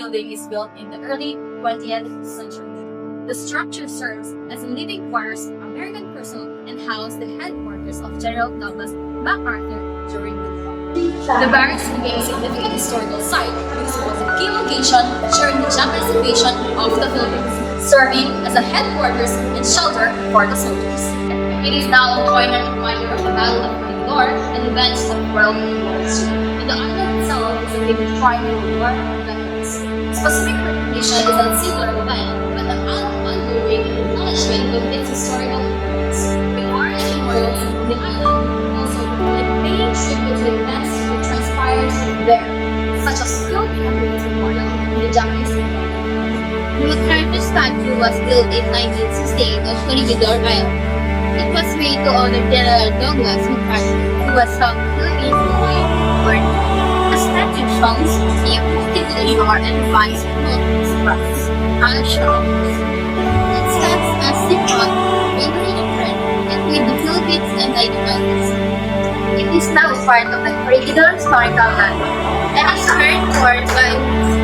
building is built in the early 20th century. The structure serves as a living quarters of American personnel and housed the headquarters of General Douglas MacArthur during the war. The barracks became a significant historical site because it was a key location during the Japanese invasion of the Philippines, serving as a headquarters and shelter for the soldiers. It is now a poignant reminder of the Battle of Corregidor and events of World War II. And the island itself is a big shrine for war veterans. Specific recognition is a singular event, but an ongoing acknowledgement of its historical importance. The art and memorials on the island also reflect paying tribute to the events that transpired there, such as Philippine Memorial and the Japanese Memorial. The MacArthur statue was built in 1968 on Corregidor Island. It was made to honor General Douglas MacArthur, who was from the Philippines War. The statue shows him lifting to the shore and reminds multiple stripes and sharks. It stands as symbol of bravery and friend between the Philippines and the United States. It is now part of the Corregidor Historical Landmark and is cared for by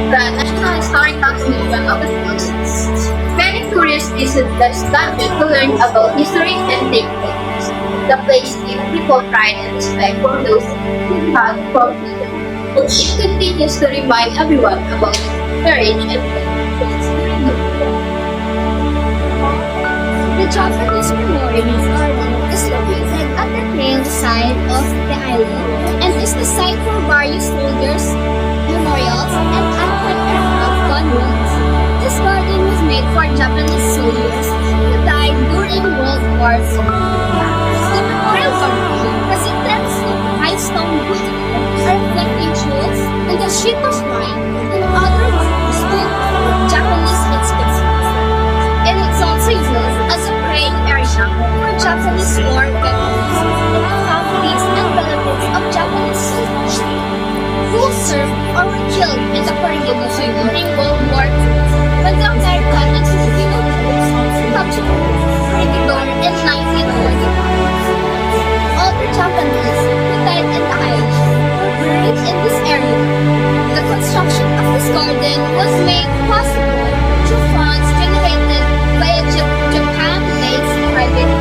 the National Historical Museum of the Philippines. Many tourists visit the statue to learn about history and take pictures. The place gives people pride and respect for those who have for freedom. It continues to remind everyone about courage and faith during the war. The Japanese Memorial Garden is located at the trail side of the island and is the site for various soldiers, memorials, and anti-aircraft gun runs. This garden was made for Japanese soldiers who died during World War II. The memorial garden presents high stone buildings, reflecting jewels, and the Shito Shrine and other markers built for Japanese inscriptions. And it's also used as a praying area for Japanese war veterans and the families and relatives of Japanese soldiers who served or were killed in the Corregidor during World War II when the American and Filipino troops captured Corregidor in 1945. All the Japanese who died in the island were buried in this area. The construction of this garden was made possible through funds generated by a Japan-based private.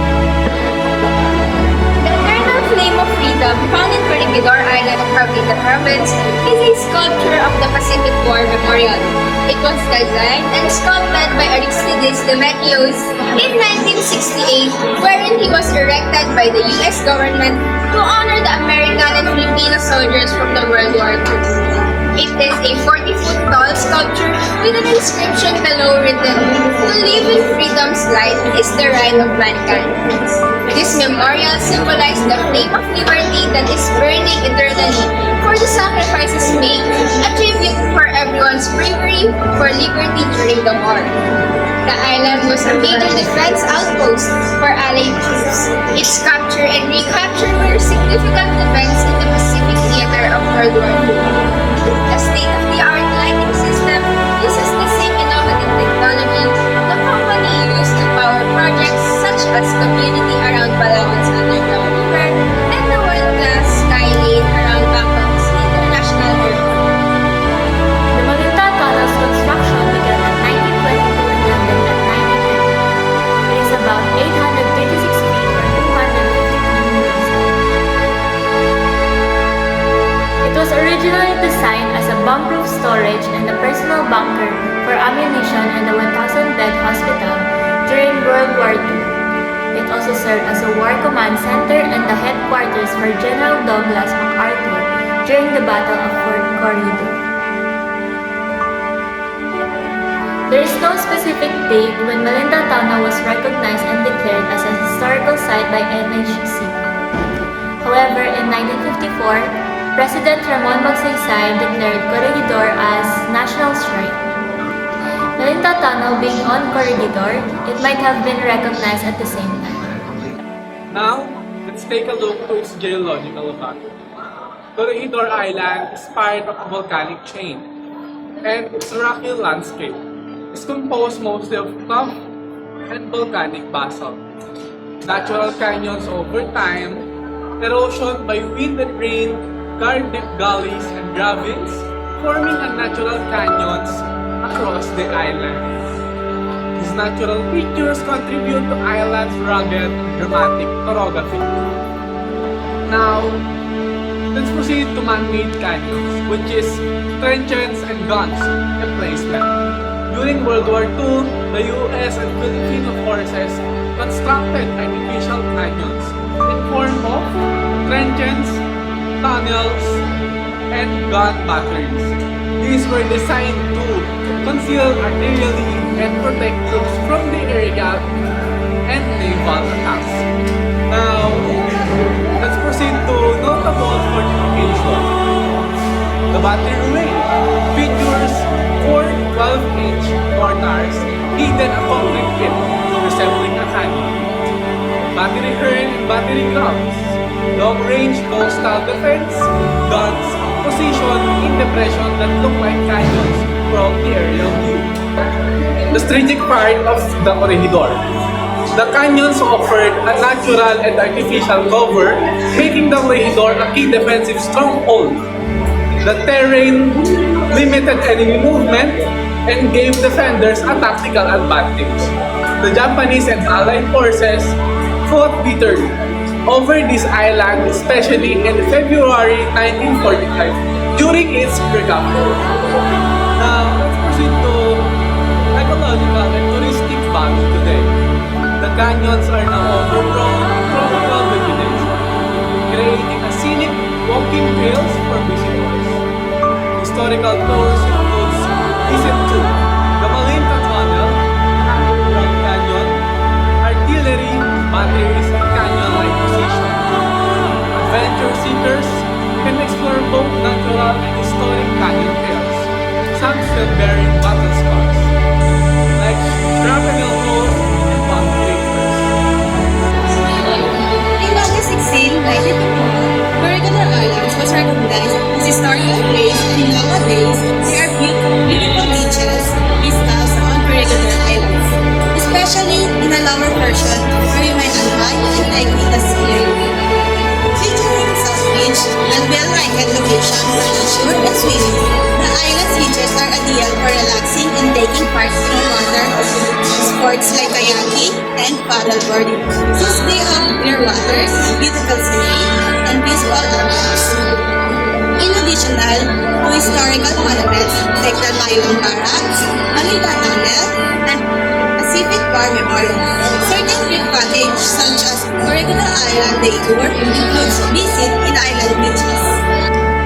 The eternal flame of freedom found in Corregidor Island of Cavite Province is a sculpture of the Pacific War Memorial. It was designed and sculpted by Aristides Demetrius in 1968, wherein he was erected by the U.S. government to honor the American and Filipino soldiers from the World War II. It is a 40-foot tall sculpture with an inscription below written, "To live in freedom's light is the right of mankind." This memorial symbolizes the flame of liberty that is burning eternally for the sacrifices made, a tribute for everyone's bravery for liberty during the war. The island was a major defense outpost for Allied troops. Its capture and recapture were significant events in the Pacific theater of World War II. The state-of-the-art lighting system uses the same innovative technology the company used to power projects such as community around Palawan's underground river and the world-class sky lane around Bangkok's International Airport. The Malinta Tunnel's construction began at 1922 and ended at 1950. It is about 826 feet or 253 meters long. It was originally designed as a bomb-proof storage and a personal bunker for ammunition and a 1,000-bed hospital during World War II. It also served as a war command center and the headquarters for General Douglas MacArthur during the Battle of Fort Corregidor. There is no specific date when Malinta Tunnel was recognized and declared as a historical site by NHC. However, in 1954, President Ramon Magsaysay declared Corregidor as National Shrine. Malinta Tunnel being on Corregidor, it might have been recognized at the same time. Now, let's take a look to its geological factor. Corregidor Island is part of a volcanic chain, and its rocky landscape is composed mostly of tuff and volcanic basalt. Natural canyons over time, erosion by wind and rain, carved deep gullies and ravines, forming a natural canyons across the island. These natural features contribute to island's rugged, dramatic topography. Now, let's proceed to man-made canyons, which is trenches and guns emplacement. During World War II, the US and Filipino forces constructed artificial canyons in form of trenches, tunnels, and gun batteries. These were designed to conceal artillery and protect troops from the aerial and naval attacks. Now, let's proceed to notable fortifications. The battery ring features 4 12-inch mortars hidden a concrete pit resembling a cannon. Battery urn and battery grounds. Long-range coastal defense guns positioned in depression that look like canyons from the aerial view. The strategic part of the Corregidor. The canyons offered a natural and artificial cover, making the Corregidor a key defensive stronghold. The terrain limited enemy movement and gave defenders a tactical advantage. The Japanese and Allied forces fought bitterly over this island, especially in February 1945 during its recapture. Now, let's proceed to ecological and touristic value today. The canyons are now overgrown with tropical vegetation, creating a scenic walking trails for visitors. Historical tours includes visit to the Malinta Tunnel, Grand Canyon, artillery, batteries, and canyon-like position. Adventure seekers can explore both natural and historic canyon trails, some still bearing battle scars, like shrapnel holes and bomb craters. In August 16, 1954, Corregidor Islands was recognized as historical place, and nowadays there are beautiful beaches, vistas on Corregidor Islands, especially in the lower portion where you might unwind and take in the scenery. Featuring South Beach and well-lighted location for leisure and swimming, the island's beaches are ideal for relaxing and taking part in water sports like kayaking and paddleboarding, since they have clear waters, beautiful scenery, and peaceful ambience. In addition to historical monuments like the Mayong Barracks, Manila Tunnel, and Pacific War Memorial, certain trip package such as Corregidor Island Day Tour includes visit in island beaches.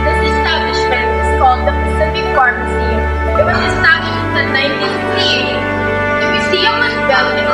This establishment is called the Pacific War Museum. It was established in 1958. The museum was built in